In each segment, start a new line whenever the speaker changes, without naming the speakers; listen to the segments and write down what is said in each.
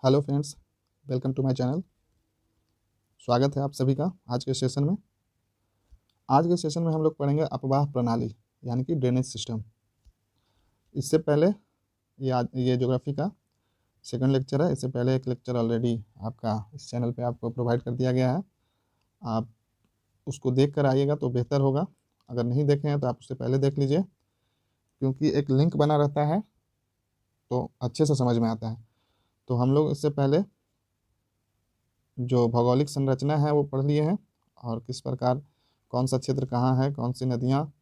Hello friends, welcome to my channel. स्वागत है आप सभी का आज के सेशन में। आज के सेशन में हम लोग पढ़ेंगे अपवाह प्रणाली यानी कि ड्रेनेज सिस्टम। इससे पहले ये ज्योग्राफी का सेकंड लेक्चर है। इससे पहले एक लेक्चर ऑलरेडी आपका इस चैनल पे आपको प्रोवाइड कर दिया गया है। आप उसको देख कर आइएगा तो बेहतर होगा। अगर नहीं देखे हैं तो आप उससे पहले देख लीजिए, क्योंकि एक लिंक बना रहता है तो अच्छे से समझ में आता है। तो हम लोग इससे पहले जो भौगोलिक संरचना है वो पढ़ लिए हैं, और किस प्रकार कौन सा क्षेत्र कहाँ है, कौन सी नदियाँ,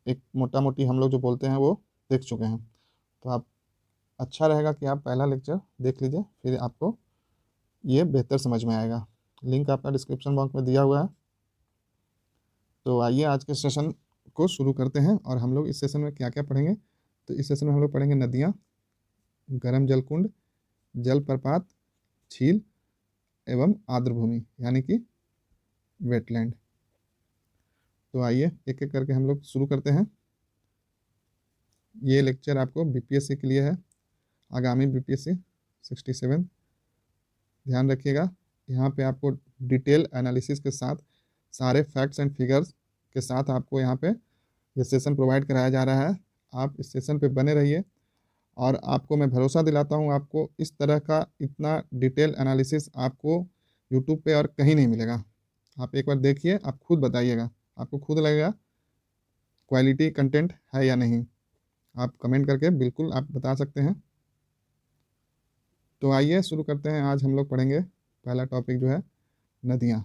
एक मोटा मोटी हम लोग जो बोलते हैं वो देख चुके हैं। तो आप अच्छा रहेगा कि आप पहला लेक्चर देख लीजिए, फिर आपको ये बेहतर समझ में आएगा। लिंक आपका डिस्क्रिप्शन बॉक्स में दिया हुआ है। तो आइए आज के सेशन को शुरू करते हैं। और हम लोग इस सेशन में क्या क्या पढ़ेंगे, तो इस सेशन में हम लोग पढ़ेंगे नदियाँ, गर्म जलकुंड, जलप्रपात, झील एवं आर्द्र भूमि यानी कि वेटलैंड। तो आइए एक एक करके हम लोग शुरू करते हैं। ये लेक्चर आपको बीपीएससी के लिए है, आगामी बीपीएससी 67। ध्यान रखिएगा, यहाँ पे आपको डिटेल एनालिसिस के साथ सारे फैक्ट्स एंड फिगर्स के साथ आपको यहाँ पे ये सेशन प्रोवाइड कराया जा रहा है। आप इस सेशन पे बने रहिए, और आपको मैं भरोसा दिलाता हूँ आपको इस तरह का इतना डिटेल एनालिसिस आपको यूट्यूब पे और कहीं नहीं मिलेगा। आप एक बार देखिए, आप खुद बताइएगा, आपको खुद लगेगा क्वालिटी कंटेंट है या नहीं। आप कमेंट करके बिल्कुल आप बता सकते हैं। तो आइए शुरू करते हैं। आज हम लोग पढ़ेंगे पहला टॉपिक जो है नदियाँ।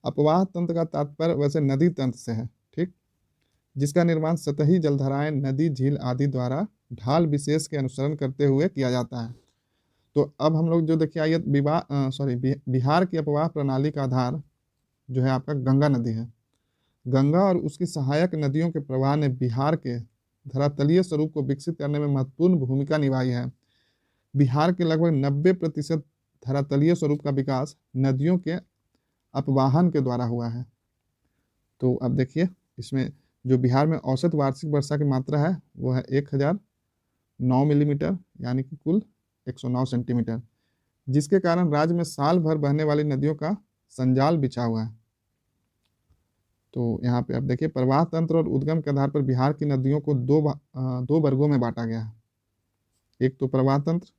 अपवाह तंत्र का तात्पर्य वैसे नदी तंत्र से है, ठीक, जिसका निर्माण सतही जलधाराएं, नदी, झील आदि द्वारा ढाल विशेष के अनुसरण करते हुए किया जाता है। तो अब हम लोग जो देखिए, आइए बिहार की अपवाह प्रणाली का आधार जो है आपका गंगा नदी है। गंगा और उसकी सहायक नदियों के प्रवाह ने बिहार के धरातलीय स्वरूप को विकसित करने में महत्वपूर्ण भूमिका निभाई है। बिहार के लगभग 90% धरातलीय स्वरूप का विकास नदियों के अपवाहन के द्वारा हुआ है। तो अब देखिए, इसमें जो बिहार में औसत वार्षिक वर्षा की मात्रा है वो है 1009 मिलीमीटर यानी कि कुल 109 सेंटीमीटर, जिसके कारण राज्य में साल भर बहने वाली नदियों का संजाल बिछा हुआ है। तो यहाँ पे आप देखिए, प्रवाह तंत्र और उद्गम के आधार पर बिहार की नदियों को दो वर्गों में बांटा गया है। एक तो प्रवाह तंत्र,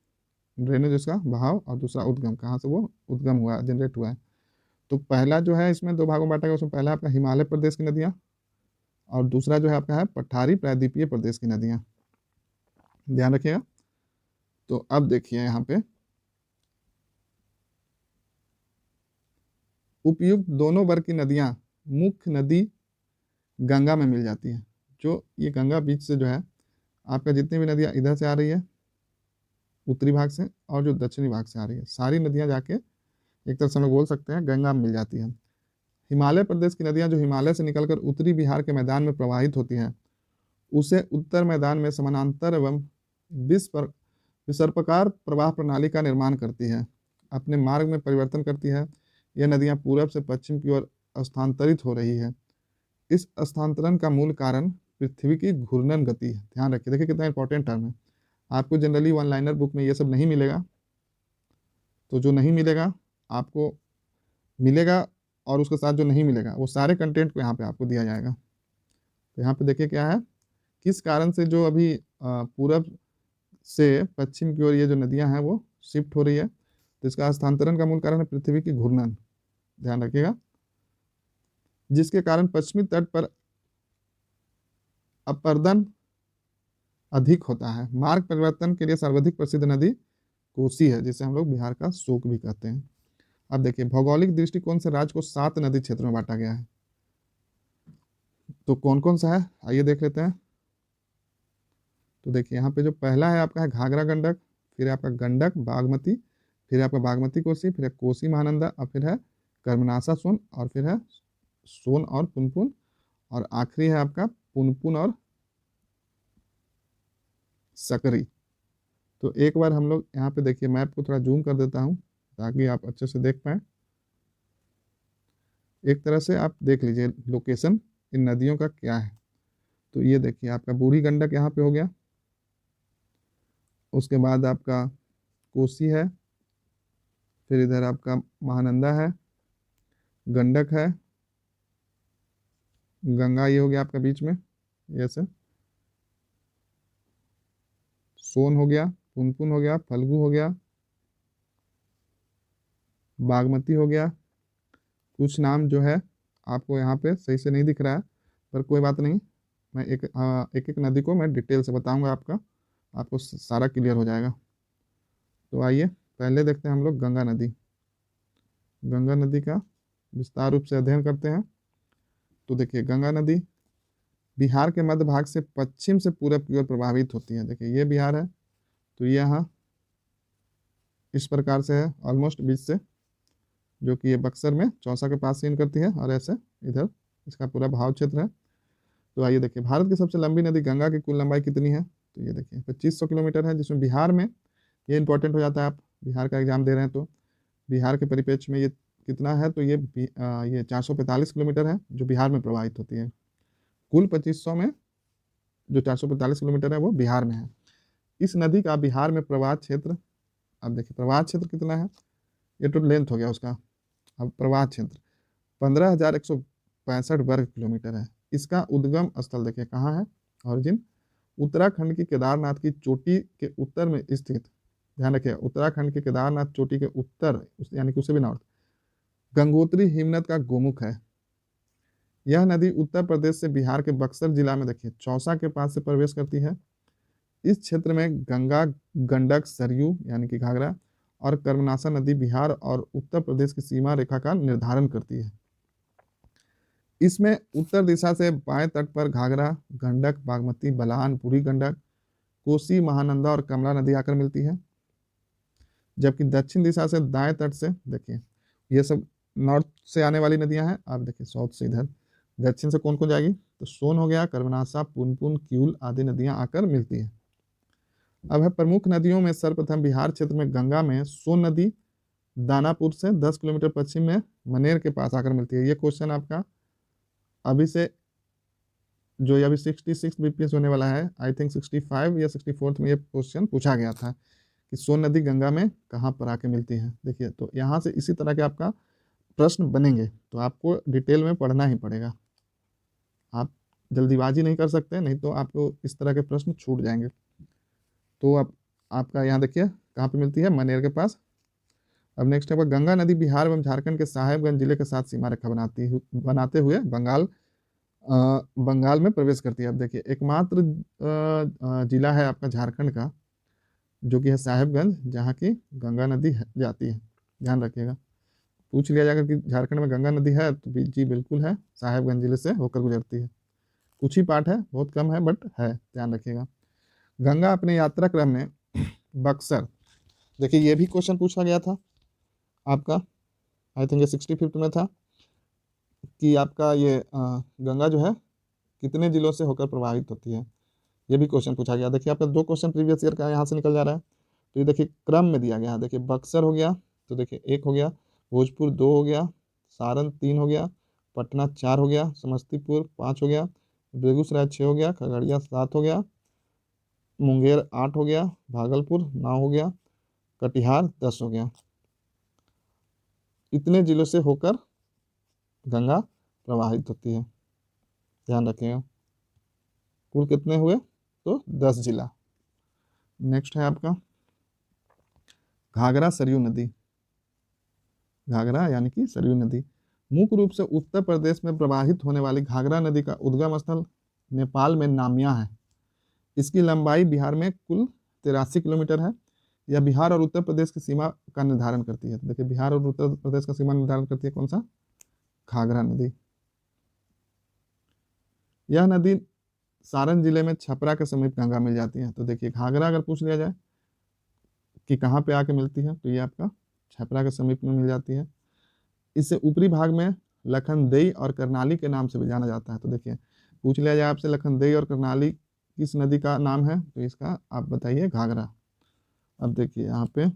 ड्रेनेज उसका बहाव, और दूसरा उद्गम, कहाँ से वो उद्गम हुआ, जनरेट हुआ है। तो पहला जो है इसमें दो भागों में बांटा गया। उसमें पहला आपका हिमालय प्रदेश की नदियाँ, और दूसरा जो है आपका है पठारी प्रायद्वीपीय प्रदेश की नदियाँ। ध्यान रखिएगा। तो अब देखिए यहाँ पे उपयुक्त दोनों वर्ग की नदियाँ मुख्य नदी गंगा में मिल जाती है। जो ये गंगा बीच से जो है आपका जितनी भी नदियाँ इधर से आ रही है उत्तरी भाग से, और जो दक्षिणी भाग से आ रही है, सारी नदियाँ जाके एक तरह से हम लोग बोल सकते हैं गंगा में मिल जाती है। हिमालय प्रदेश की नदियाँ जो हिमालय से निकलकर उत्तरी बिहार के मैदान में प्रवाहित होती हैं, उसे उत्तर मैदान में समानांतर एवं विसर्पाकार प्रवाह प्रणाली का निर्माण करती है, अपने मार्ग में परिवर्तन करती है। यह नदियाँ पूरब से पश्चिम की ओर स्थानांतरित हो रही है। इस स्थानांतरण का मूल कारण पृथ्वी की घूर्णन गति है। ध्यान रखिए, देखिए कितना इंपॉर्टेंट टर्म है। आपको जनरली वन लाइनर बुक में ये सब नहीं मिलेगा। तो जो नहीं मिलेगा आपको मिलेगा, और उसके साथ जो नहीं मिलेगा वो सारे कंटेंट को यहाँ पे आपको दिया जाएगा। तो यहाँ पे देखिए क्या है, किस कारण से जो अभी पूरब से पश्चिम की ओर ये जो नदियां हैं वो शिफ्ट हो रही है। तो इसका स्थानांतरण का मूल कारण है पृथ्वी की घूर्णन। ध्यान रखिएगा, जिसके कारण पश्चिमी तट पर अपरदन अधिक होता है। मार्ग परिवर्तन के लिए सर्वाधिक प्रसिद्ध नदी कोसी है, जिसे हम लोग बिहार का शोक भी कहते हैं। अब देखिए, भौगोलिक दृष्टिकोण से राज्य को 7 नदी क्षेत्रों में बांटा गया है। तो कौन कौन सा है आइए देख लेते हैं। तो देखिए यहाँ पे जो पहला है आपका है घाघरा गंडक, फिर है आपका गंडक बागमती, फिर है आपका बागमती कोसी, फिर है कोसी महानंदा, और फिर है कर्मनासा सोन, और फिर है सोन और पुनपुन, और आखिरी है आपका पुनपुन और सकरी। तो एक बार हम लोग यहाँ पे देखिए, मैप को थोड़ा जूम कर देता हूँ ताकि आप अच्छे से देख पाए। एक तरह से आप देख लीजिए लोकेशन इन नदियों का क्या है। तो ये देखिए आपका बूढ़ी गंडक यहाँ पे हो गया, उसके बाद आपका कोसी है, फिर इधर आपका महानंदा है, गंडक है, गंगा ये हो गया आपका बीच में, ये से सोन हो गया, पुनपुन हो गया, फल्गु हो गया, बागमती हो गया। कुछ नाम जो है आपको यहाँ पे सही से नहीं दिख रहा है, पर कोई बात नहीं, मैं एक एक नदी को मैं डिटेल से बताऊंगा, आपको सारा क्लियर हो जाएगा। तो आइए पहले देखते हैं हम लोग गंगा नदी। गंगा नदी का विस्तार रूप से अध्ययन करते हैं। तो देखिए गंगा नदी बिहार के मध्य भाग से पश्चिम से पूरब की ओर प्रभावित होती है। देखिए ये बिहार है, तो ये यहाँ इस प्रकार से है ऑलमोस्ट बीच से, जो कि ये बक्सर में चौसा के पास सीन करती है, और ऐसे इधर इसका पूरा भाव क्षेत्र है। तो आइए देखिए भारत की सबसे लंबी नदी गंगा की कुल लंबाई कितनी है। तो ये देखिए 2500 किलोमीटर है, जिसमें बिहार में ये इंपॉर्टेंट हो जाता है, आप बिहार का एग्जाम दे रहे हैं तो बिहार के परिप्रेक्ष्य में ये कितना है, तो ये 445 किलोमीटर है जो बिहार में प्रवाहित होती है। कुल 2500 में जो 445 किलोमीटर है वो बिहार में है। इस नदी का बिहार में प्रवाह क्षेत्र, अब देखिए प्रवाह क्षेत्र कितना है, ये तो लेंथ हो गया उसका, अब प्रवाह क्षेत्र 15,165 वर्ग किलोमीटर है। इसका उद्गम स्थल देखिए कहाँ है, ऑरिजिन उत्तराखंड की केदारनाथ की चोटी के उत्तर में स्थित, ध्यान रखिए उत्तराखंड के केदारनाथ चोटी के उत्तर यानी कि उससे भी नॉर्थ गंगोत्री हिमनद का गोमुख है। यह नदी उत्तर प्रदेश से बिहार के बक्सर जिला में देखिए चौसा के पास से प्रवेश करती है। इस क्षेत्र में गंगा, गंडक, सरयू यानी कि घाघरा और कर्मनासा नदी बिहार और उत्तर प्रदेश की सीमा रेखा का निर्धारण करती है। इसमें उत्तर दिशा से बाएं तट पर घाघरा, गंडक, बागमती, बलान, बूढ़ी गंडक, कोसी, महानंदा और कमला नदी आकर मिलती है। जबकि दक्षिण दिशा से दाएं तट से देखिए ये सब नॉर्थ से आने वाली नदियां हैं, आप देखिए साउथ से इधर दक्षिण से कौन कौन जाएगी, तो सोन हो गया, कर्मनासा, पुनपुन, क्यूल आदि नदियां आकर मिलती है। अब है प्रमुख नदियों में सर्वप्रथम बिहार क्षेत्र में गंगा में सोन नदी दानापुर से 10 किलोमीटर पश्चिम में मनेर के पास आकर मिलती है। ये क्वेश्चन आपका अभी से जो ये अभी 66 बीपीएस होने वाला है, आई थिंक 65 या 64 में ये क्वेश्चन पूछा गया था कि सोन नदी गंगा में कहाँ पर आके मिलती है। देखिए तो यहाँ से इसी तरह के आपका प्रश्न बनेंगे, तो आपको डिटेल में पढ़ना ही पड़ेगा, आप जल्दीबाजी नहीं कर सकते, नहीं तो आपको इस तरह के प्रश्न छूट जाएंगे। तो अब आपका यहाँ देखिए कहाँ पे मिलती है, मनेर के पास। अब नेक्स्ट है गंगा नदी बिहार एवं झारखंड के साहेबगंज जिले के साथ सीमा रेखा बनाते हुए बंगाल में प्रवेश करती है। अब देखिए एकमात्र जिला है आपका झारखंड का जो कि है साहेबगंज, जहाँ की गंगा नदी जाती है, ध्यान रखिएगा। पूछ लिया जाएगा कि झारखंड में गंगा नदी है, तो जी बिल्कुल है, साहेबगंज जिले से होकर गुजरती है। कुछ ही पार्ट है, बहुत कम है, बट है, ध्यान रखिएगा। गंगा अपने यात्रा क्रम में बक्सर, देखिए ये भी क्वेश्चन पूछा गया था आपका, आई थिंक ये 65 में था कि आपका ये गंगा जो है कितने जिलों से होकर प्रभावित होती है, ये भी क्वेश्चन पूछा गया। देखिए आपका 2 क्वेश्चन प्रीवियस ईयर का यहाँ से निकल जा रहा है, तो ये देखिए क्रम में दिया गया है। देखिए बक्सर हो गया, तो देखिए 1 हो गया, भोजपुर 2 हो गया, सारण 3 हो गया, पटना 4 हो गया, समस्तीपुर 5 हो गया, बेगूसराय 6 हो गया, खगड़िया 7 हो गया, मुंगेर 8 हो गया, भागलपुर 9 हो गया, कटिहार 10 हो गया। इतने जिलों से होकर गंगा प्रवाहित होती है, ध्यान रखिएगा। कुल कितने हुए, तो 10 जिला। नेक्स्ट है आपका घाघरा सरयू नदी। घाघरा यानी कि सरयू नदी मुख्य रूप से उत्तर प्रदेश में प्रवाहित होने वाली घाघरा नदी का उद्गम स्थल नेपाल में नामिया है। इसकी लंबाई बिहार में कुल 83 किलोमीटर है। यह बिहार और उत्तर प्रदेश की सीमा का निर्धारण करती है। देखिए बिहार और उत्तर प्रदेश का सीमा निर्धारण करती है कौन सा, घाघरा नदी। यह नदी सारण जिले में छपरा के समीप गंगा मिल जाती है। तो देखिए घाघरा अगर पूछ लिया जाए कि कहाँ पे आके मिलती है, तो ये आपका छपरा के समीप में मिल जाती है। इससे ऊपरी भाग में लखनदेई और करनाली के नाम से भी जाना जाता है। तो देखिए पूछ लिया जाए आपसे लखनदेई और करनाली किस नदी का नाम है, तो इसका आप बताइए घाघरा। अब देखिए यहाँ पे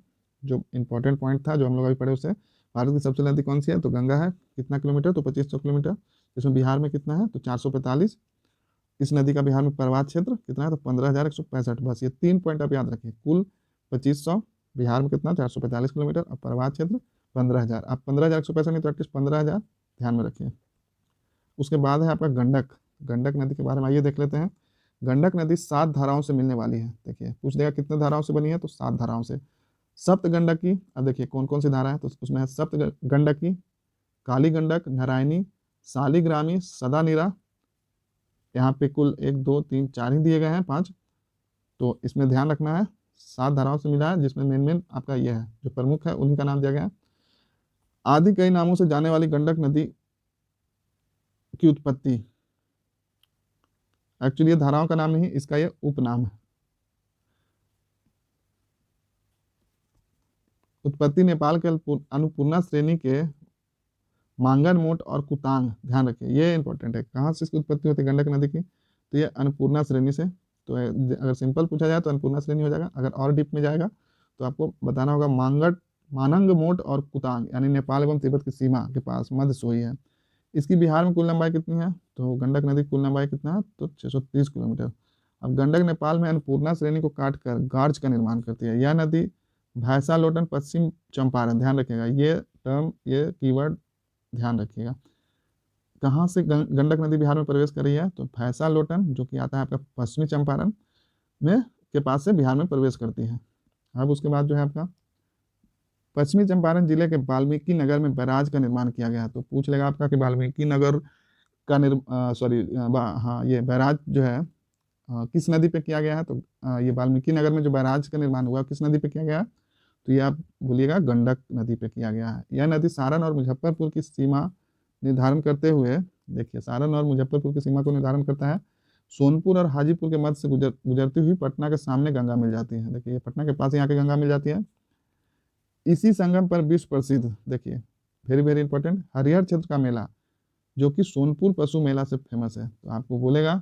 जो इम्पोर्टेंट पॉइंट था जो हम लोग अभी पढ़े उसे, भारत की सबसे नदी कौन सी है, तो गंगा है। कितना किलोमीटर, तो 2500 किलोमीटर। इसमें बिहार में कितना है, तो 445। इस नदी का बिहार में प्रवाह क्षेत्र कितना है, तो 15,165। बस ये 3 पॉइंट आप याद रखिए, कुल 2500, बिहार में कितना 445 किलोमीटर और प्रवाह क्षेत्र 15,000। आप 15,165 नहीं तो एटलीस्ट 15,000 ध्यान में रखिए। उसके बाद है आपका गंडक। गंडक नदी के बारे में आइए देख लेते हैं। गंडक नदी 7 धाराओं से मिलने वाली है। देखिए पूछ देगा कितने धाराओं से बनी है, तो 7 धाराओं से। सप्त गंडकी, अब देखिए कौन कौन सी धारा है, तो उसमें है सप्त गंडकी, काली गंडक, नारायणी, शालिग्रामी, सदानीरा। यहाँ पे कुल 1 2 3 4 ही दिए गए हैं, 5। तो इसमें ध्यान रखना है 7 धाराओं से मिला है, जिसमें मेन मेन आपका ये है, जो प्रमुख है उन्हीं का नाम दिया गया है। आदि कई नामों से जाने वाली गंडक नदी की उत्पत्ति, एक्चुअली ये धाराओं का नाम नहीं, इसका ये उपनाम है। उत्पत्ति नेपाल के अन्नपूर्णा श्रेणी के मांगन मोट और कुतांग, ध्यान रखिए ये इंपॉर्टेंट है। कहाँ से इसकी उत्पत्ति होती है गंडक नदी की, तो ये अन्नपूर्णा श्रेणी से। तो अगर सिंपल पूछा जाए तो अन्नपूर्णा श्रेणी हो जाएगा। अगर और डीप में जाएगा तो आपको बताना होगा मानंग मोट और कुतांग, यानी नेपाल एवं तिब्बत की सीमा के पास मध्य सोई है। इसकी बिहार में कुल लंबाई कितनी है, तो गंडक नदी की कुल लंबाई कितना है, तो 630 किलोमीटर। अब गंडक नेपाल में अन्नपूर्णा श्रेणी को काटकर गार्ज का निर्माण करती है। यह नदी भैंसा लोटन पश्चिम चंपारण, ध्यान रखिएगा ये टर्म, ये कीवर्ड ध्यान रखिएगा। कहाँ से गंडक नदी बिहार में प्रवेश कर रही है, तो भैंसा लोटन जो कि आता है आपका पश्चिमी चंपारण में के पास से बिहार में प्रवेश करती है। अब उसके बाद जो है आपका पश्चिमी चंपारण जिले के वाल्मीकि नगर में बैराज का निर्माण किया गया है। तो पूछ लेगा आपका कि वाल्मीकि नगर का हाँ ये बैराज जो है किस नदी पे किया गया है, तो ये वाल्मीकि नगर में जो बैराज का निर्माण हुआ किस नदी पे किया गया है, तो ये आप भूलिएगा गंडक नदी पे किया गया है। यह नदी सारण और मुजफ्फरपुर की सीमा निर्धारण करते हुए, देखिए सारण और मुजफ्फरपुर की सीमा को निर्धारण करता है। सोनपुर और हाजीपुर के मध्य से गुजरती हुई पटना के सामने गंगा मिल जाती है। देखिए ये पटना के पास यहाँ के गंगा मिल जाती है। इसी संगम पर विश्व प्रसिद्ध, देखिए वेरी वेरी इंपॉर्टेंट, हरिहर क्षेत्र का मेला जो कि सोनपुर पशु मेला से फेमस है। तो आपको बोलेगा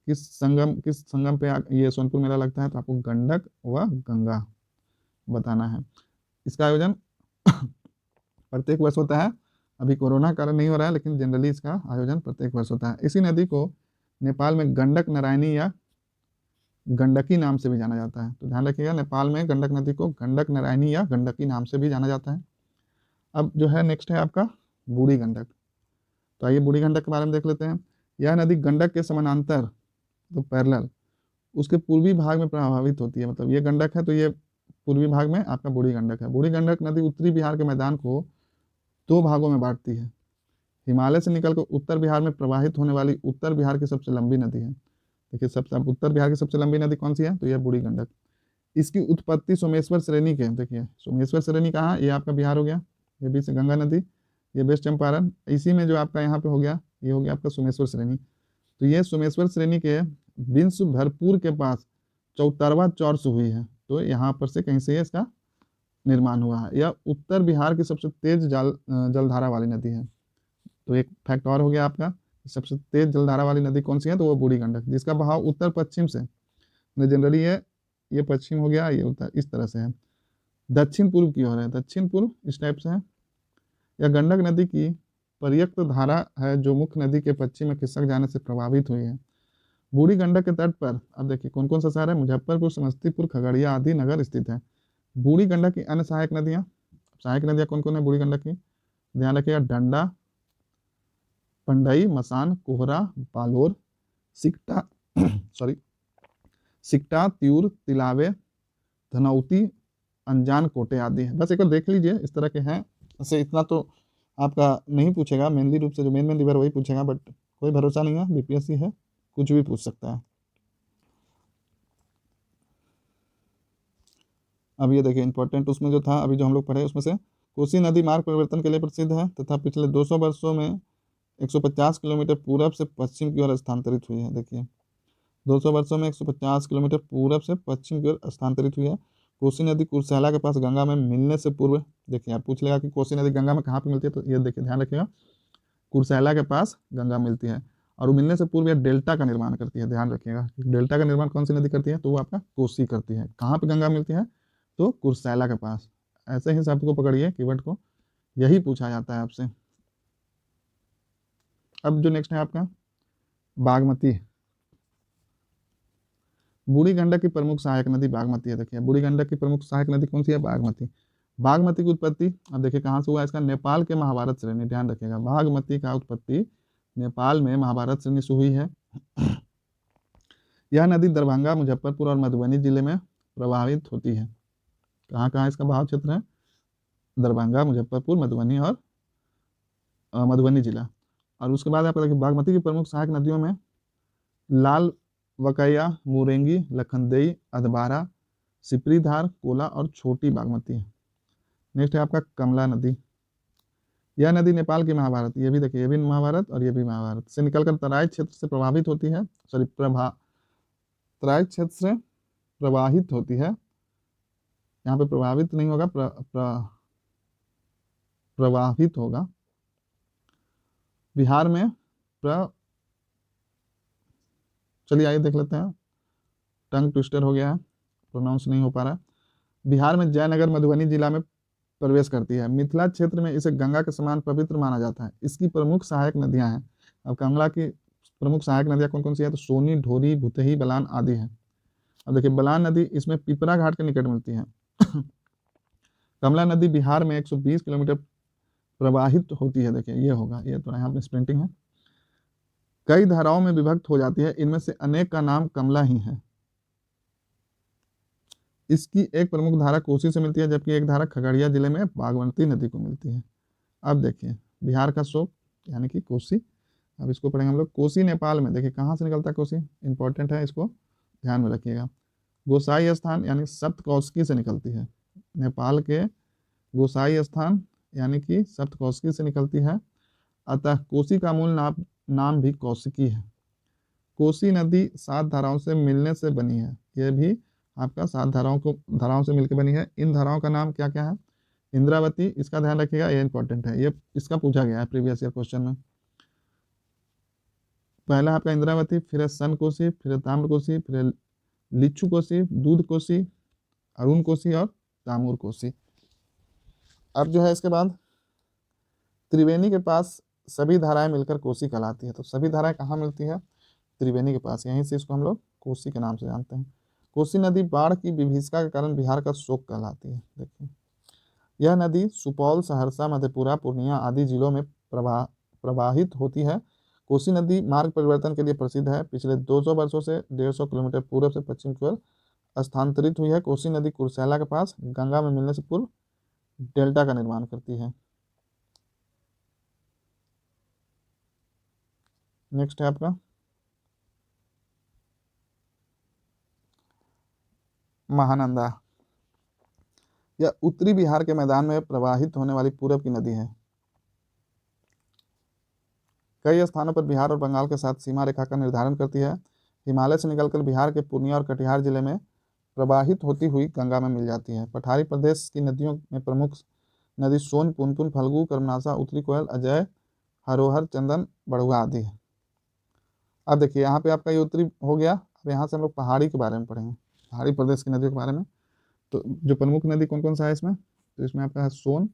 किस संगम पे ये सोनपुर मेला लगता है, तो आपको गंडक व गंगा बताना है। इसका आयोजन प्रत्येक वर्ष होता है। अभी कोरोना कारण नहीं हो रहा है, लेकिन जनरली इसका आयोजन प्रत्येक वर्ष होता है। इसी नदी को नेपाल में गंडक नारायणी या गंडकी नाम से भी जाना जाता है। तो ध्यान रखिएगा नेपाल में गंडक नदी को गंडक नारायणी या गंडकी नाम से भी जाना जाता है। अब जो है नेक्स्ट है आपका बूढ़ी गंडक। तो आइए बूढ़ी गंडक के बारे में देख लेते हैं। यह नदी गंडक के समानांतर, तो पैरेलल, उसके पूर्वी भाग में प्रभावित होती है। मतलब ये गंडक है तो ये पूर्वी भाग में आपका बूढ़ी गंडक है। बूढ़ी गंडक नदी उत्तरी बिहार के मैदान को 2 भागों में बांटती है। हिमालय से निकलकर उत्तर बिहार में प्रवाहित होने वाली उत्तर बिहार की सबसे लंबी नदी है। देखिए सबसे उत्तर बिहार की सबसे लंबी नदी कौन सी है, तो यह बूढ़ी गंडक। इसकी उत्पत्ति सोमेश्वर श्रेणी के, देखिए सोमेश्वर श्रेणी कहाँ, ये आपका बिहार हो गया, ये बीच से गंगा नदी, ये वेस्ट चंपारण, इसी में जो आपका यहाँ पे हो गया, ये हो गया आपका सोमेश्वर श्रेणी। तो ये सोमेश्वर श्रेणी के विंश भरपूर के पास चौतरवा चौर से हुई है। तो यहाँ पर से कहीं से इसका निर्माण हुआ है। यह उत्तर बिहार की सबसे तेज जलधारा वाली नदी है। तो एक फैक्ट और हो गया आपका, सबसे तेज जलधारा वाली नदी कौन सी है, तो वो बूढ़ी गंडक, जिसका बहाव उत्तर पश्चिम से, जनरली ये पश्चिम हो गया, ये उत्तर, इस तरह से है, दक्षिण पूर्व की ओर है, दक्षिण पूर्व इस टाइप से है। यह गंडक नदी की पर्याप्त धारा है जो मुख्य नदी के पश्चिम में खिसक जाने से प्रभावित हुई है। बूढ़ी गंडक के तट पर अब देखिए कौन कौन सा शहर है, मुजफ्फरपुर, समस्तीपुर, खगड़िया आदि नगर स्थित है। बूढ़ी गंडक की अन्य सहायक नदियां कौन कौन है बूढ़ी गंडक की, ध्यान रखिएगा, डंडा, पंडई, मसान, कोहरा, बालोर, सिकटा सॉरी सिकटा, त्यूर, तिलावे, धनौती, अनजान, कोटे आदि है। बस एक बार देख लीजिए, इस तरह के हैं। वैसे इतना तो आपका नहीं पूछेगा, मेनली रूप से जो मेन रिवर वही पूछेगा, बट कोई भरोसा नहीं है, बीपीएससी है, कुछ भी पूछ सकता है। अब ये देखिए इंपॉर्टेंट उसमें जो था अभी जो हम लोग पढ़े उसमें से, कोसी नदी मार्ग परिवर्तन के लिए प्रसिद्ध है तथा पिछले 200 वर्षों में 150 किलोमीटर पूरब से पश्चिम की ओर स्थानांतरित हुई है। देखिए 200 वर्षों में 150 किलोमीटर पूरब से पश्चिम की ओर स्थानांतरित हुई है। कोसी नदी कुर्सेला के पास गंगा में मिलने से पूर्व, देखिए आप पूछ लेगा कि कोसी नदी गंगा में कहाँ पे मिलती है, तो ये देखिए ध्यान रखिएगा, कुर्सेला के पास गंगा मिलती है, और वो मिलने से पूर्व यह डेल्टा का निर्माण करती है। ध्यान रखिएगा डेल्टा का निर्माण कौन सी नदी करती है, तो वो आपका कोसी करती है। कहाँ पे गंगा मिलती है, तो कुर्सेला के पास। ऐसे ही शब्द को पकड़िए, कीवर्ड को, यही पूछा जाता है आपसे। अब जो नेक्स्ट है आपका बागमती। बूढ़ी गंडक की प्रमुख सहायक नदी बागमती है। देखिए बूढ़ी गंडक की प्रमुख सहायक नदी कौन सी है? बागमती। बागमती की उत्पत्ति अब देखिए कहाँ से हुआ? इसका नेपाल के महाभारत श्रेणी, ध्यान रखिएगा, बागमती का उत्पत्ति नेपाल में महाभारत श्रेणी से हुई है। यह नदी दरभंगा, मुजफ्फरपुर और मधुबनी जिले में प्रवाहित होती है। कहाँ कहाँ इसका बहाव क्षेत्र है? दरभंगा, मुजफ्फरपुर, मधुबनी और मधुबनी जिला। और उसके बाद आपको देखिए बागमती की प्रमुख सहायक नदियों में लाल वकैया, मुरेंगी, लखनदेई, अधबारा, सिपरीधार, कोला और छोटी बागमती है। नेक्स्ट है आपका कमला नदी। यह नदी नेपाल की महाभारत, ये भी देखिए ये भी महाभारत और ये भी महाभारत से निकलकर तराई क्षेत्र से प्रभावित होती है, सॉरी तराई क्षेत्र से प्रवाहित होती है। यहाँ पे प्रभावित नहीं होगा, प्रवाहित होगा। बिहार में चलिए आइए देख लेते हैं, टंग ट्विस्टर हो गया है, प्रोनाउंस नहीं हो पा रहा है। बिहार में जयनगर मधुबनी जिला में प्रवेश करती है। मिथिला क्षेत्र में इसे गंगा के समान पवित्र माना जाता है। इसकी प्रमुख सहायक नदियां हैं। अब कमला की प्रमुख सहायक नदियां कौन कौन सी है? तो सोनी, ढोरी, भुतही, बलान आदि है। अब देखिए बलान नदी इसमें पिपरा घाट के निकट मिलती है। कमला नदी बिहार में 120 किलोमीटर प्रवाहित होती है। देखिए ये होगा, ये थोड़ा यहाँ पे स्प्रिंटिंग है। कई धाराओं में विभक्त हो जाती है, इनमें से अनेक का नाम कमला ही है। इसकी एक प्रमुख धारा कोसी से मिलती है, जबकि एक धारा खगड़िया जिले में बागमती नदी को मिलती है। अब देखिए बिहार का शोक यानी कि कोसी, अब इसको पढ़ेंगे हम लोग। कोसी नेपाल में, देखिए कहाँ से निकलता है कोसी, इंपॉर्टेंट है, इसको ध्यान में रखिएगा। गोसाई स्थान यानी सप्तकोशी से निकलती है। नेपाल के गोसाई स्थान यानी कि सप्तकोशी से निकलती है। अतः कोसी का मूल नाम भी कौशिकी है। कोसी नदी 7 धाराओं से मिलने से बनी है। यह भी आपका 7 धाराओं से मिलकर बनी है। इन धाराओं का नाम क्या क्या है? इंद्रावती, इसका ध्यान रखिएगा, ये इंपॉर्टेंट है, ये इसका पूछा गया है प्रीवियस ईयर क्वेश्चन में। पहला आपका इंद्रावती, फिर है सन कोसी, फिर है ताम्र कोसी, फिर है लिच्छू कोसी, दूध कोसी, अरुण कोसी और तामूर कोसी। अब जो है इसके बाद त्रिवेणी के पास सभी धाराएं मिलकर कोसी कहलाती है। तो सभी धाराएं कहाँ मिलती है? त्रिवेणी के पास, यहीं से इसको हम लोग कोसी के नाम से जानते हैं। कोसी नदी बाढ़ की विभीषिका के कारण बिहार का शोक कहलाती है। देखिए यह नदी सुपौल, सहरसा, मधेपुरा, पूर्णिया आदि जिलों में प्रवाहित होती है। कोसी नदी मार्ग परिवर्तन के लिए प्रसिद्ध है। पिछले 200 वर्षों से 150 किलोमीटर पूर्व से पश्चिम की ओर स्थानांतरित हुई है। कोसी नदी कुर्सेला के पास गंगा में मिलने से पूर्व डेल्टा का निर्माण करती है। नेक्स्ट है आपका महानंदा। यह उत्तरी बिहार के मैदान में प्रवाहित होने वाली पूरब की नदी है। कई स्थानों पर बिहार और बंगाल के साथ सीमा रेखा का निर्धारण करती है। हिमालय से निकलकर बिहार के पूर्णिया और कटिहार जिले में प्रवाहित होती हुई गंगा में मिल जाती है। पठारी प्रदेश की नदियों में प्रमुख नदी सोन, पुनपुन, फल्गु, कर्मनासा, उत्तरी कोयल, अजय, हरोहर, चंदन, बड़ुआ आदि है। अब देखिए यहाँ पे आपका ये उत्तरी हो गया। अब यहाँ से हम लोग पहाड़ी के बारे में पढ़ेंगे, पहाड़ी प्रदेश की नदियों के बारे में। तो जो प्रमुख नदी कौन कौन सा है इसमें? तो इसमें आपका है सोन,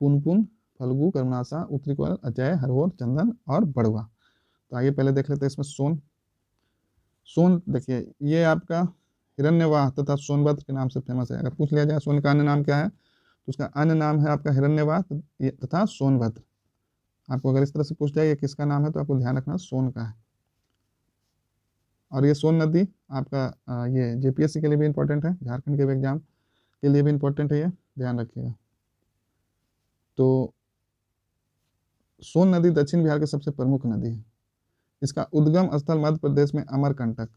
पुनपुन, फल्गु, कर्मनासा, उत्तरी कोयल, अजय, हरोहर, चंदन और बड़ुआ। तो आइए पहले देख लेते हैं इसमें सोन। सोन देखिए ये आपका हिरण्यवाह तथा सोनभद्र के नाम से फेमस है। अगर पूछ लिया जाए सोन का अन्य नाम क्या है, तो उसका अन्य नाम है आपका हिरण्यवाह तथा सोनभद्र। आपको अगर इस तरह से पूछ जाए ये किसका नाम है, तो आपको ध्यान रखना सोन का है। और ये सोन नदी आपका ये जेपीएससी के लिए भी इंपॉर्टेंट है, झारखंड के एग्जाम के लिए भी इंपॉर्टेंट है, ये ध्यान रखिएगा। तो सोन नदी दक्षिण बिहार की सबसे प्रमुख नदी है। इसका उद्गम स्थल मध्य प्रदेश में अमरकंटक,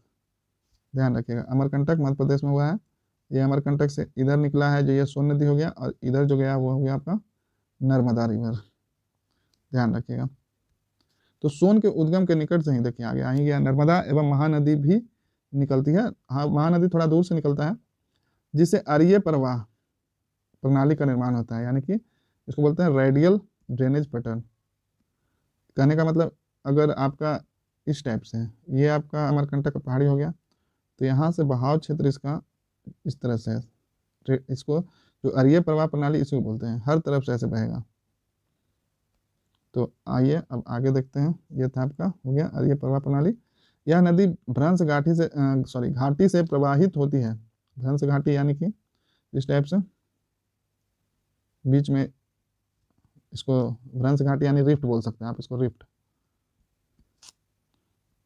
ध्यान रखिएगा, अमरकंटक मध्य प्रदेश में हुआ है। ये अमरकंटक से इधर निकला है जो ये सोन नदी हो गया, और इधर जो गया वो हो गया आपका नर्मदा रिवर, ध्यान रखिएगा। तो सोन के उद्गम के निकट से ही देखिए आगे आ ही गया नर्मदा एवं महानदी भी निकलती है। हाँ महानदी थोड़ा दूर से निकलता है, जिससे अरीय प्रवाह प्रणाली का निर्माण होता है, यानी कि इसको बोलते हैं रेडियल ड्रेनेज पैटर्न। कहने का मतलब अगर आपका इस टाइप से है, ये आपका अमरकंटक पहाड़ी हो गया, तो यहाँ से बहाव क्षेत्र इसका इस तरह से है। इसको जो अरीय प्रवाह प्रणाली इसको बोलते हैं, हर तरफ से ऐसे बहेगा। तो आइए अब आगे देखते हैं। ये था आपका हो गया अरीय प्रवाह प्रणाली। यह नदी भ्रंश घाटी से प्रवाहित होती है। भ्रंश घाटी यानी कि इस टाइप से बीच में, इसको भ्रंश घाटी यानी रिफ्ट बोल सकते हैं आप इसको, रिफ्ट।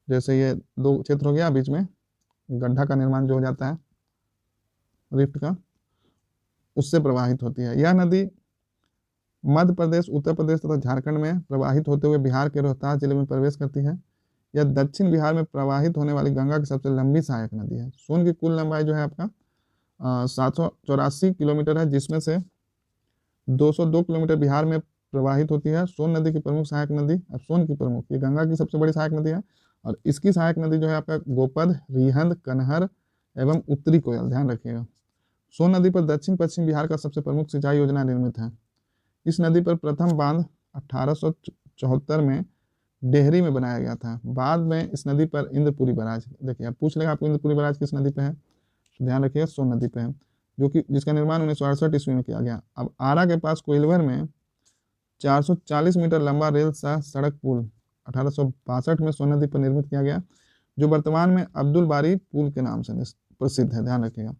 जैसे ये दो क्षेत्र हो गया, बीच में गड्ढा का निर्माण जो हो जाता है रिफ्ट का, उससे प्रवाहित होती है। यह नदी मध्य प्रदेश, उत्तर प्रदेश तथा झारखंड में प्रवाहित होते हुए बिहार के रोहतास जिले में प्रवेश करती है। यह दक्षिण बिहार में प्रवाहित होने वाली गंगा की सबसे लंबी सहायक नदी है। सोन की कुल लंबाई जो है आपका 784 किलोमीटर है, जिसमें से 202 किलोमीटर बिहार में प्रवाहित होती है। सोन नदी की प्रमुख सहायक नदी, अब सोन की प्रमुख, ये गंगा की सबसे बड़ी सहायक नदी है, और इसकी सहायक नदी जो है आपका गोपद, रिहंद, कनहर एवं उत्तरी कोयल, ध्यान रखिएगा। सोन नदी पर दक्षिण पश्चिम बिहार का सबसे प्रमुख सिंचाई योजना निर्मित है। इस नदी पर प्रथम बांध 1874 में डेहरी में बनाया गया था। बाद में इस नदी पर इंद्रपुरी बराज, देखिए अब पूछ लेगा आपको इंद्रपुरी बराज किस नदी पे है, तो ध्यान रखिएगा सोन नदी पे है, जो कि जिसका निर्माण 1968 ईस्वी में किया गया। अब आरा के पास कोइलवर में 440 मीटर लंबा रेल सह सड़क पुल 1862 में सोन नदी पर निर्मित किया गया, जो वर्तमान में अब्दुल बारी पुल के नाम से प्रसिद्ध है, ध्यान रखिएगा।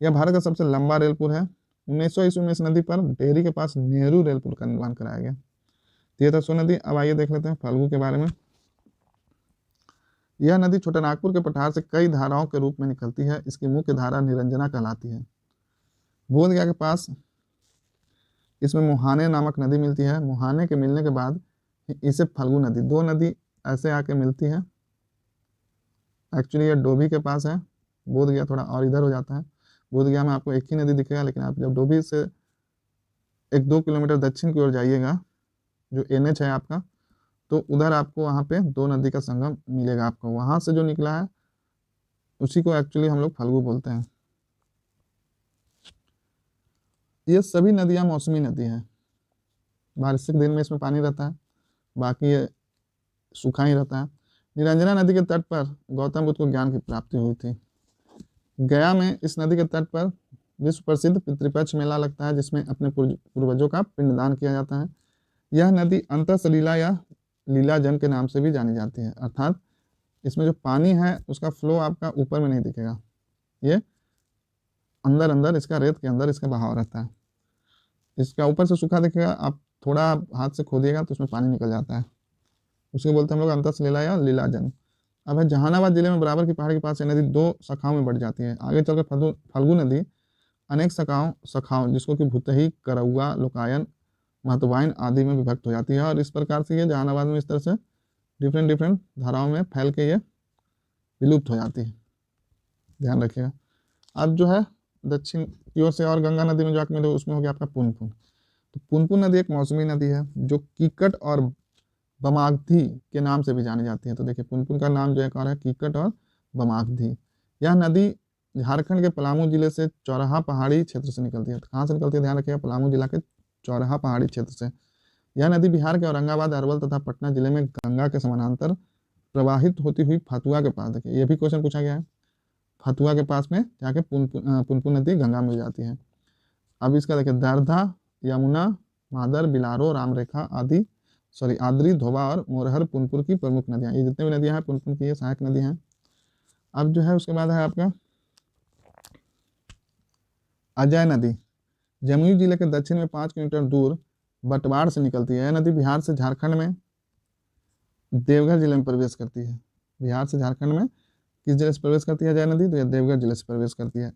यह भारत का सबसे लंबा रेल पुल है। 1900 ईस्वी में इस नदी पर डेहरी के पास नेहरू रेल पुल का निर्माण कराया गया। तो ये था सोन नदी। अब आइए देख लेते हैं फल्गु के बारे में। यह नदी छोटानागपुर के पठार से कई धाराओं के रूप में निकलती है। इसकी मुख्य धारा निरंजना कहलाती है। बोधगया के पास इसमें मुहाने नामक नदी मिलती है। मुहाने के मिलने के बाद इसे फल्गु नदी, दो नदी ऐसे आके मिलती है। एक्चुअली ये डोभी के पास है, बोधगया थोड़ा और इधर हो जाता है। बोधगया में आपको एक ही नदी दिखेगा, लेकिन आप जब डोभी से 1-2 किलोमीटर दक्षिण की ओर जाइएगा, जो NH है आपका, तो उधर आपको वहाँ पे दो नदी का संगम मिलेगा आपको। वहाँ से जो निकला है उसी को एक्चुअली हम लोग फल्गु बोलते हैं। ये सभी नदियाँ मौसमी नदी हैं। बारिश के दिन में इसमें पानी रहता है, बाकी ये सूखा ही रहता है। निरंजना नदी के तट पर गौतम बुद्ध को ज्ञान की प्राप्ति हुई थी। गया में इस नदी के तट पर विश्व प्रसिद्ध पितृपक्ष मेला लगता है, जिसमें अपने पूर्वजों का पिंडदान किया जाता है। यह नदी अंतःसलीला या लीलाजन के नाम से भी जानी जाती है, अर्थात इसमें जो पानी है उसका फ्लो आपका ऊपर में नहीं दिखेगा, ये अंदर अंदर इसका, रेत के अंदर इसका बहाव रहता है। इसका ऊपर से सूखा दिखेगा, आप थोड़ा हाथ से खोदिएगा तो उसमें पानी निकल जाता है, उसको बोलते हैं हम लोग अंतःसलीला या लीलाजन। अब है जहानाबाद जिले में बराबर की पहाड़ी के पास ये नदी दो शाखाओं में बढ़ जाती है। आगे चलकर फल्गु नदी अनेक शाखाओं जिसको कि भुतही, करौआ, लोकायन, महतवाइन आदि में विभक्त हो जाती है, और इस प्रकार से ये जहानाबाद में इस तरह से डिफरेंट डिफरेंट धाराओं में फैल के ये विलुप्त हो जाती है, ध्यान रखिएगा। अब जो है दक्षिण की ओर से और गंगा नदी में जाकर मिले, उसमें हो गया आपका पुनपुन। तो पुनपुन नदी एक मौसमी नदी है जो कीकट और बमागधी के नाम से भी जानी जाती है। तो देखिए पुनपुन का नाम जो एक और है कीकट और बमागधी। यह नदी झारखंड के पलामू जिले से चौराहा पहाड़ी क्षेत्र से निकलती है। तो कहाँ से निकलती है, ध्यान रखिएगा, पलामू जिला के चौराहा पहाड़ी क्षेत्र से। यह नदी बिहार के औरंगाबाद, अरवल तथा पटना जिले में गंगा के समानांतर प्रवाहित होती हुई फतुआ के पास, देखिए ये भी क्वेश्चन पूछा गया है, फतुआ के पास में जाके पुनपुन नदी गंगा मिल जाती है। अब इसका देखिए दरधा, यमुना, मादर, बिलारो, रामरेखा आदि आद्री, धोबा और मोरहर पुनपुन की प्रमुख नदियां। ये जितने भी नदियां हैं पुनपुन की ये सहायक नदी हैं। अब जो है उसके बाद है आपका अजय नदी। जमुई जिले के दक्षिण में 5 किलोमीटर दूर बटवाड़ से निकलती है। यह नदी बिहार से झारखंड में देवघर जिले में प्रवेश करती है। बिहार से झारखंड में किस जिले से प्रवेश करती है अजय नदी, तो यह देवघर जिले से प्रवेश करती है।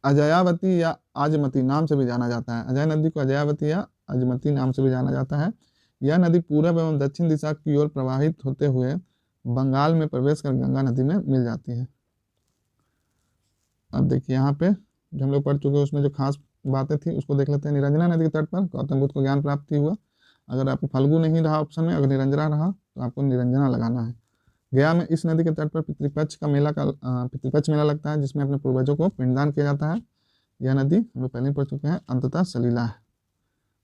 अजयावती या आजमती नाम से भी जाना जाता है। अजय नदी को अजयावती या अजमती नाम से भी जाना जाता है। यह नदी पूरब एवं दक्षिण दिशा की ओर प्रवाहित होते हुए बंगाल में प्रवेश कर गंगा नदी में मिल जाती है। अब देखिए यहाँ पे जो हम लोग पढ़ चुके हैं उसमें जो खास बातें थी उसको देख लेते हैं। निरंजना नदी के तट पर गौतम बुद्ध को ज्ञान प्राप्ति हुआ। अगर आपको फल्गु नहीं रहा ऑप्शन में, अगर निरंजना रहा तो आपको निरंजना लगाना है। गया में इस नदी के तट पर पितृपक्ष मेला लगता है, जिसमें अपने पूर्वजों को पिंडदान किया जाता है। यह नदी हम लोग पहले ही पढ़ चुके हैं, अंततः सलीला है।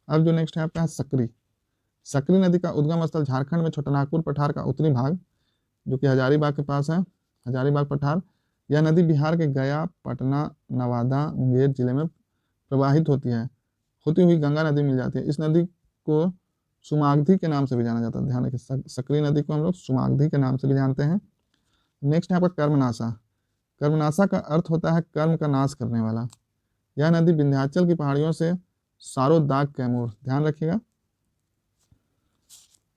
अब जो नेक्स्ट है आपका है सकरी। सकरी नदी का उद्गम स्थल झारखंड में छोटानागपुर पठार का उत्तरी भाग, जो कि हजारीबाग के पास है, हजारीबाग पठार। यह नदी बिहार के गया, पटना, नवादा, मुंगेर जिले में प्रवाहित होती हुई गंगा नदी मिल जाती है। इस नदी को सुमागधी के नाम से भी जाना जाता है। ध्यान रखिए, सकरी नदी को हम लोग सुमागधी के नाम से भी जानते हैं। नेक्स्ट है आपका कर्मनाशा। कर्मनाशा का अर्थ होता है कर्म का नाश करने वाला। यह नदी विंध्याचल की पहाड़ियों से सारोदाग कैमूर, ध्यान रखिएगा,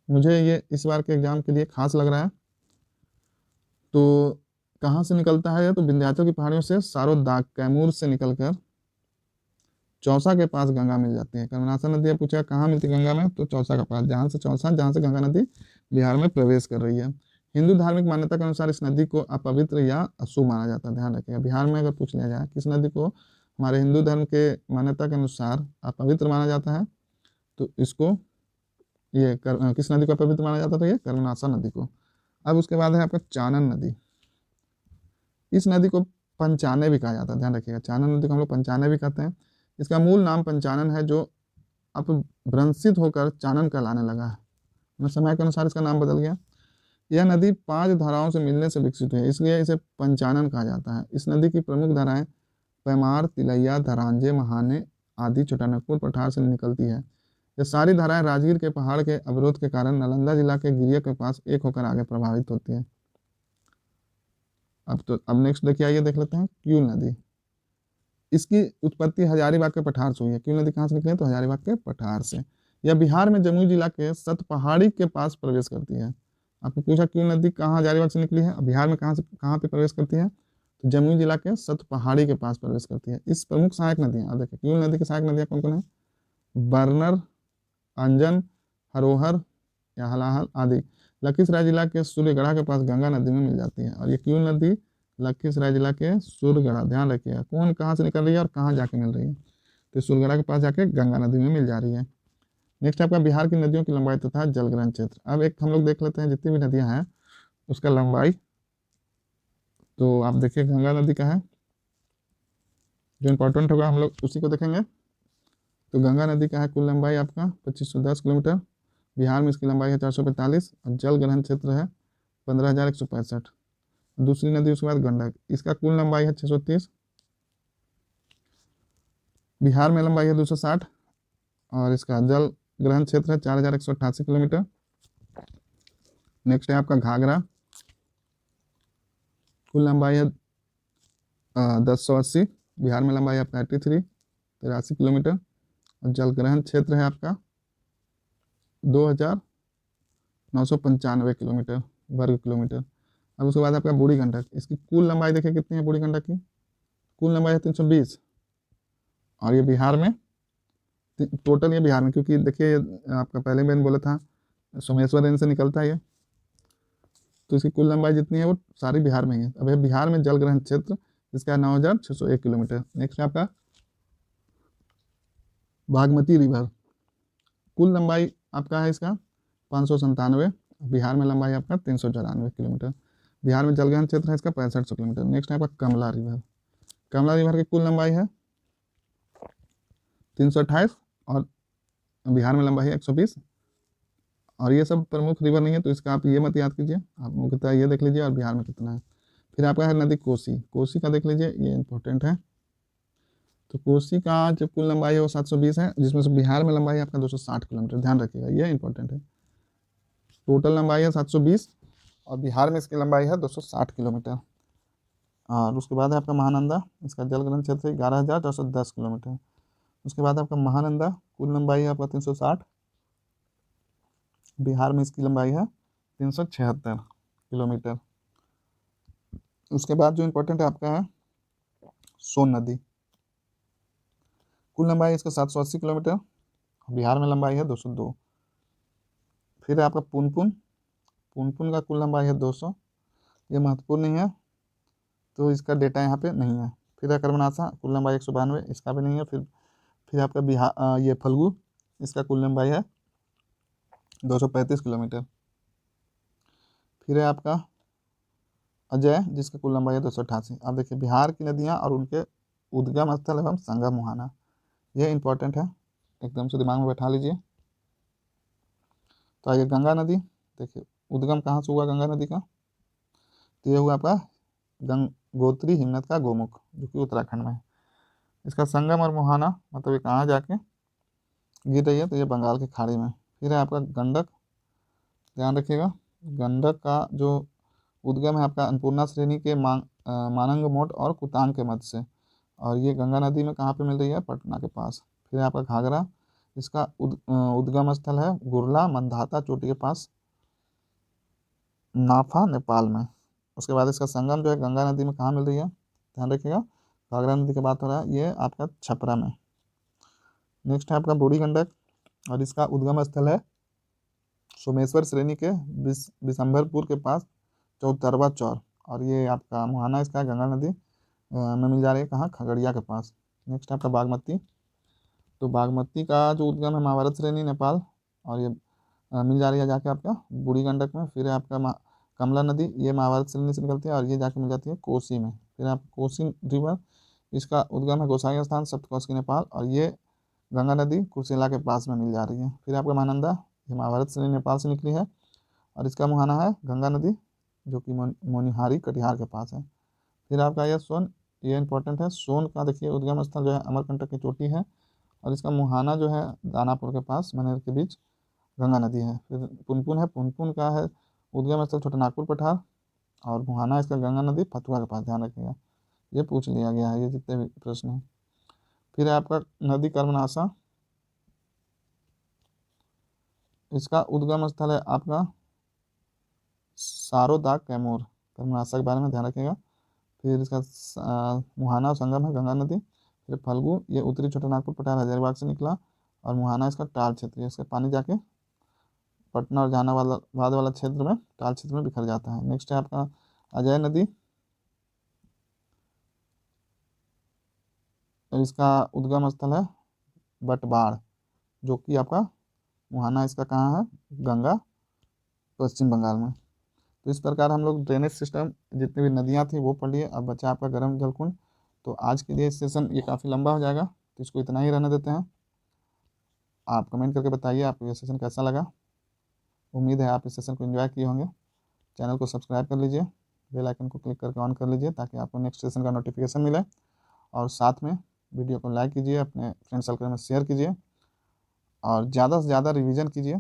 मुझे ये इस बार के एग्जाम के लिए खास लग रहा है। तो कहाँ से निकलता है? तो विंध्याचल की पहाड़ियों से सारोदाग कैमूर से निकलकर चौसा के पास गंगा मिल जाती है। कर्मनाशा नदी अब पूछा कहाँ मिलती है गंगा में, तो चौसा के पास, जहाँ से चौसा, जहाँ से गंगा नदी बिहार में प्रवेश कर रही है। हिंदू धार्मिक मान्यता के अनुसार इस नदी को अपवित्र या अशुभ माना जाता है। ध्यान रखिएगा, बिहार में अगर पूछ लिया जाए किस नदी को हमारे हिंदू धर्म के मान्यता के अनुसार अपवित्र माना जाता है, तो इसको किस नदी को अपवित्र माना जाता है? तो ये कर्मनाशा नदी को। अब उसके बाद है आपका चानन नदी। इस नदी को पंचाने भी कहा जाता है। ध्यान रखिएगा, चानन नदी को हम लोग पंचाने भी कहते हैं। इसका मूल नाम पंचानन है, जो अपभ्रंशित होकर चानन कहलाने लगा है। समय के अनुसार इसका नाम बदल गया। यह नदी 5 धाराओं से मिलने से विकसित हुई है, इसलिए इसे पंचानन कहा जाता है। इस नदी की प्रमुख धाराएं पैमार, तिलैया, धरांजे, महाने आदि छोटानागपुर पठार से निकलती है। ये सारी धाराएं राजगीर के पहाड़ के अवरोध के कारण नालंदा जिला के गिरिया के पास एक होकर आगे प्रभावित होती है। अब नेक्स्ट देखिए, आइए देख लेते हैं क्यूल नदी। इसकी उत्पत्ति हजारीबाग के पठार से हुई है। क्यूल नदी कहाँ से निकली है? तो हजारीबाग के पठार से। यह बिहार में जमुई जिला के सत पहाड़ी के पास प्रवेश करती है। आपको पूछा क्यूल नदी कहाँ हजारीबाग से निकली है, बिहार में कहाँ पे प्रवेश करती है? तो जमुई जिला के सत पहाड़ी के पास प्रवेश करती है। इस प्रमुख सहायक नदियां, अब देखिए क्यूल नदी की सहायक नदियां कौन कौन है? बरनर, अंजन, हरोहर या हलाहल आदि लखीसराय जिला के सूर्यगढ़ा के पास गंगा नदी में मिल जाती है। और ये क्यूल नदी लखीसराय जिला के सूर्यगढ़ा, ध्यान रखिएगा, कौन कहाँ से निकल रही है और कहाँ जाके मिल रही है? तो सूर्यगढ़ा के पास जाके गंगा नदी में मिल जा रही है। नेक्स्ट आपका बिहार की नदियों की लंबाई तथा जलग्रहण क्षेत्र। अब एक हम लोग देख लेते हैं जितनी भी नदियां हैं उसका लंबाई। तो आप देखिए गंगा नदी का है, जो इंपॉर्टेंट होगा हम लोग उसी को देखेंगे। तो गंगा नदी का है कुल लंबाई आपका 2510 किलोमीटर। बिहार में इसकी लंबाई है 445 और जल ग्रहण क्षेत्र है 15,165। दूसरी नदी उसके बाद गंडक, इसका कुल लंबाई है 630। बिहार में लंबाई है 260 और इसका जल ग्रहण क्षेत्र है 4,188 किलोमीटर। नेक्स्ट है आपका घाघरा, कुल लंबाई है 1080। बिहार में लंबाई आपका 83 किलोमीटर और जल ग्रहण क्षेत्र है आपका 2,995 किलोमीटर वर्ग किलोमीटर। अब उसके बाद आपका बूढ़ी गंडक, इसकी कुल लंबाई देखिए कितनी है बूढ़ी गंडक की? कुल लंबाई है 320 और ये बिहार में टोटल, ये बिहार में, क्योंकि देखिए आपका पहले मैंने बोला था सोमेश्वर रेंज से निकलता है ये, तो इसकी कुल लंबाई जितनी है वो सारी बिहार में ही है। अब बिहार में जल ग्रहण क्षेत्र जिसका 9,601 किलोमीटर। नेक्स्ट है आपका बागमती रिवर, कुल लंबाई आपका है इसका 597। बिहार में लंबाई आपका 394 किलोमीटर। बिहार में जलग्रहण क्षेत्र है इसका 6500 किलोमीटर। नेक्स्ट है आपका कमला रिवर। कमला रिवर की कुल लंबाई है 328 और बिहार में लंबाई है 120। और ये सब प्रमुख रिवर नहीं है तो इसका आप ये मत याद कीजिए, आप मुख्यतः ये देख लीजिए और बिहार में कितना है। फिर आपका है नदी कोसी, कोसी का देख लीजिए, ये इंपॉर्टेंट है। तो कोसी का जो कुल लंबाई है वो 720 है, जिसमें से बिहार में लंबाई आपका 260 किलोमीटर। ध्यान रखिएगा, ये इंपॉर्टेंट है। टोटल लंबाई है 720 और बिहार में इसकी लंबाई है 260 किलोमीटर। और उसके बाद है आपका महानंदा, इसका जलग्रहण क्षेत्र 11,410 किलोमीटर। उसके बाद आपका महानंदा, कुल लंबाई है आपका 360। बिहार में इसकी लंबाई है 376 किलोमीटर। उसके बाद जो इंपॉर्टेंट है आपका है सोन नदी, कुल लंबाई इसका 780 किलोमीटर। बिहार में लंबाई है 202। फिर है आपका पुनपुन, पुनपुन का कुल लंबाई है 200। ये महत्वपूर्ण नहीं है तो इसका डेटा यहाँ पे नहीं है। फिर है कर्मनाशा, कुल लंबाई 192, इसका भी नहीं है। फिर आपका बिहार ये फल्गु, इसका कुल लंबाई है 235 किलोमीटर। फिर है आपका अजय, जिसका कुल लंबाई है 288। अब देखिए बिहार की नदियाँ और उनके उद्गम स्थल एवं संगम मुहाना, ये इंपॉर्टेंट है, एकदम से दिमाग में बैठा लीजिए। तो आइए गंगा नदी, देखिए उद्गम कहाँ से हुआ गंगा नदी का? तो ये हुआ आपका गंगोत्री हिमनद का गोमुख, जो कि उत्तराखंड में है। इसका संगम और मुहाना मतलब ये कहाँ जाके गिर रही है? तो ये बंगाल की खाड़ी में। फिर है आपका गंडक, ध्यान रखिएगा। गंडक का जो उद्गम है आपका अन्नपूर्णा श्रेणी के मानंग मोट और कुतांग के मध्य से, और ये गंगा नदी में कहाँ पे मिल रही है, पटना के पास। फिर आपका घाघरा, इसका उद्गम स्थल है गुरला मंदाता चोटी के पास, नाफा नेपाल में। उसके बाद इसका संगम जो है गंगा नदी में कहाँ मिल रही है, ध्यान रखिएगा, घाघरा नदी की बात हो रहा है, ये आपका छपरा में। नेक्स्ट है आपका बूढ़ी गंडक, और इसका उद्गम स्थल है सोमेश्वर श्रेणी के बिशंभरपुर के पास चौतरवा चौर, और ये आपका मुहाना इसका गंगा नदी में मिल जा रही है, कहाँ, खगड़िया के पास। नेक्स्ट है आपका बागमती, तो बागमती का जो उद्गम है महाभारत श्रेणी नेपाल, और ये मिल जा रही है जाके आपका बूढ़ी गंडक में। फिर है आपका कमला नदी, ये महाभारत श्रेणी से निकलती है और ये जाके मिल जाती है कोसी में। फिर आप कोसी रिवर, इसका उद्गम है गोसाई स्थान सप्तकोशी नेपाल, और ये गंगा नदी कुर्सेला के पास में मिल जा रही है। फिर आपका महानंदा, ये महाभारत श्रेणी नेपाल से निकली है, और इसका मुहाना है गंगा नदी जो कि मोनिहारी कटिहार के पास है। फिर आपका यह सोन, ये इंपॉर्टेंट है, सोन का देखिए उद्गम स्थल जो है अमरकंटक की चोटी है, और इसका मुहाना जो है दानापुर के पास मनेर के बीच गंगा नदी है। फिर पुनपुन है, पुनपुन का है उद्गम स्थल छोटानागपुर पठार, और मुहाना इसका गंगा नदी फतुहा के पास, ध्यान रखिएगा, ये पूछ लिया गया है ये जितने भी प्रश्न हैं। फिर है आपका नदी कर्मनाशा, इसका उद्गम स्थल है आपका सारोदाग कैमूर, कर्मनाशा के बारे में ध्यान रखिएगा। फिर इसका मुहाना और संगम है गंगा नदी। फिर फल्गु, ये उत्तरी छोटानागपुर पठार हजारीबाग से निकला, और मुहाना इसका टाल क्षेत्र है, इसका पानी जाके पटना और जहानाबाद वाला क्षेत्र में टाल क्षेत्र में बिखर जाता है। नेक्स्ट है आपका अजय नदी, इसका उद्गम स्थल है बटबाड़, जो कि आपका मुहाना इसका कहाँ है, गंगा, पश्चिम बंगाल में। तो इस प्रकार हम लोग ड्रेनेज सिस्टम जितनी भी नदियाँ थी वो पढ़ लिए। अब बचा आपका गर्म जल कुंड। तो आज के लिए सेशन ये काफ़ी लंबा हो जाएगा, तो इसको इतना ही रहने देते हैं। आप कमेंट करके बताइए आपको ये सेशन कैसा लगा। उम्मीद है आप इस सेशन को एंजॉय किए होंगे। चैनल को सब्सक्राइब कर लीजिए, बेल आइकन को क्लिक करके ऑन कर लीजिए ताकि आपको नेक्स्ट सेशन का नोटिफिकेशन मिले, और साथ में वीडियो को लाइक कीजिए, अपने फ्रेंड सर्कल में शेयर कीजिए, और ज़्यादा से ज़्यादा रिवीजन कीजिए।